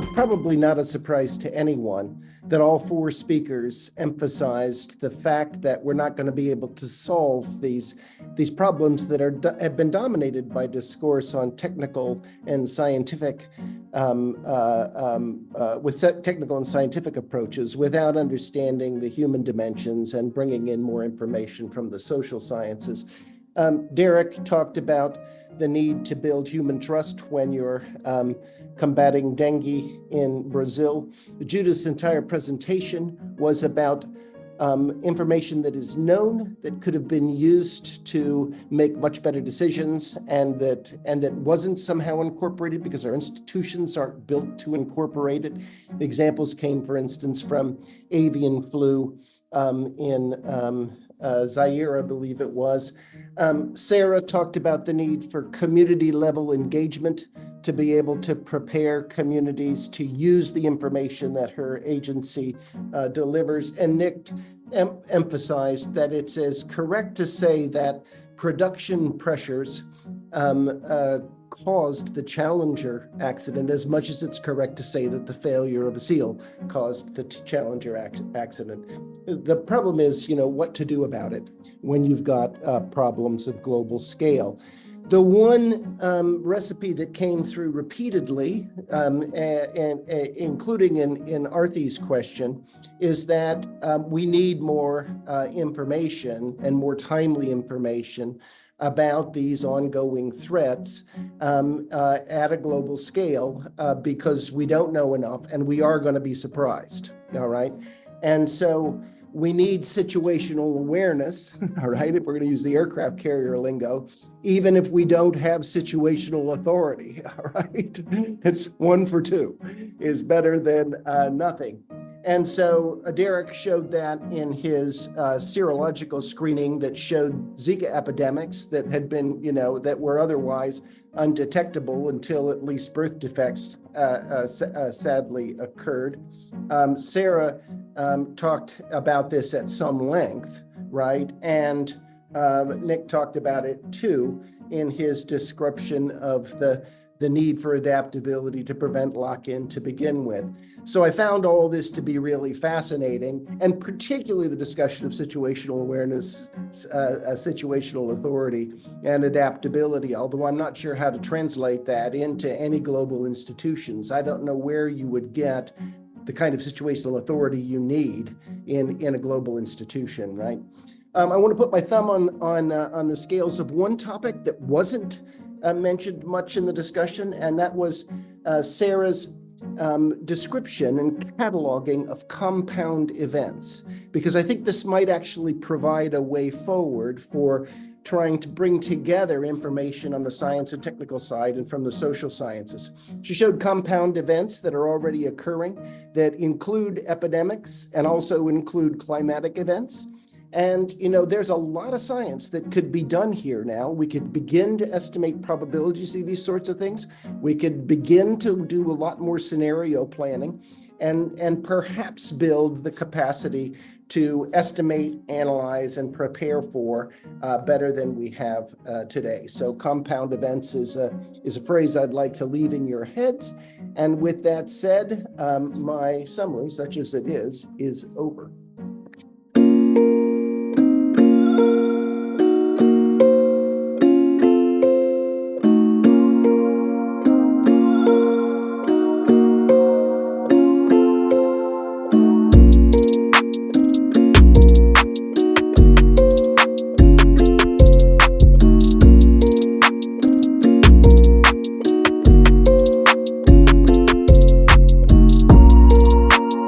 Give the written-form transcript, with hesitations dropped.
probably not a surprise to anyone that all four speakers emphasized the fact that we're not going to be able to solve these problems that have been dominated by discourse on technical and scientific technical and scientific approaches without understanding the human dimensions and bringing in more information from the social sciences. Derek talked about the need to build human trust when you're combating dengue in Brazil. Judith's entire presentation was about information that is known, that could have been used to make much better decisions, and that wasn't somehow incorporated because our institutions aren't built to incorporate it. The examples came, for instance, from avian flu in Zaire, I believe it was. Sarah talked about the need for community level engagement to be able to prepare communities to use the information that her agency delivers. And Nick emphasized that it's as correct to say that production pressures caused the Challenger accident as much as it's correct to say that the failure of a seal caused the Challenger accident. The problem is, what to do about it when you've got problems of global scale. The one recipe that came through repeatedly, and including in Arthi's question, is that we need more information and more timely information about these ongoing threats at a global scale because we don't know enough and we are going to be surprised, all right? And so we need situational awareness, all right, if we're going to use the aircraft carrier lingo, even if we don't have situational authority, all right? It's 1 for 2 is better than nothing. And so Derek showed that in his serological screening that showed Zika epidemics that had been, that were otherwise undetectable until at least birth defects sadly occurred. Sarah talked about this at some length, right? And Nick talked about it too in his description of the need for adaptability to prevent lock-in to begin with. So I found all this to be really fascinating, and particularly the discussion of situational awareness, situational authority, and adaptability, although I'm not sure how to translate that into any global institutions. I don't know where you would get the kind of situational authority you need in a global institution, right? I want to put my thumb on the scales of one topic that wasn't mentioned much in the discussion, and that was Sarah's description and cataloging of compound events, because I think this might actually provide a way forward for trying to bring together information on the science and technical side and from the social sciences. She showed compound events that are already occurring that include epidemics and also include climatic events. And, there's a lot of science that could be done here now. We could begin to estimate probabilities of these sorts of things. We could begin to do a lot more scenario planning and perhaps build the capacity to estimate, analyze, and prepare for better than we have today. So compound events is a phrase I'd like to leave in your heads. And with that said, my summary, such as it is over.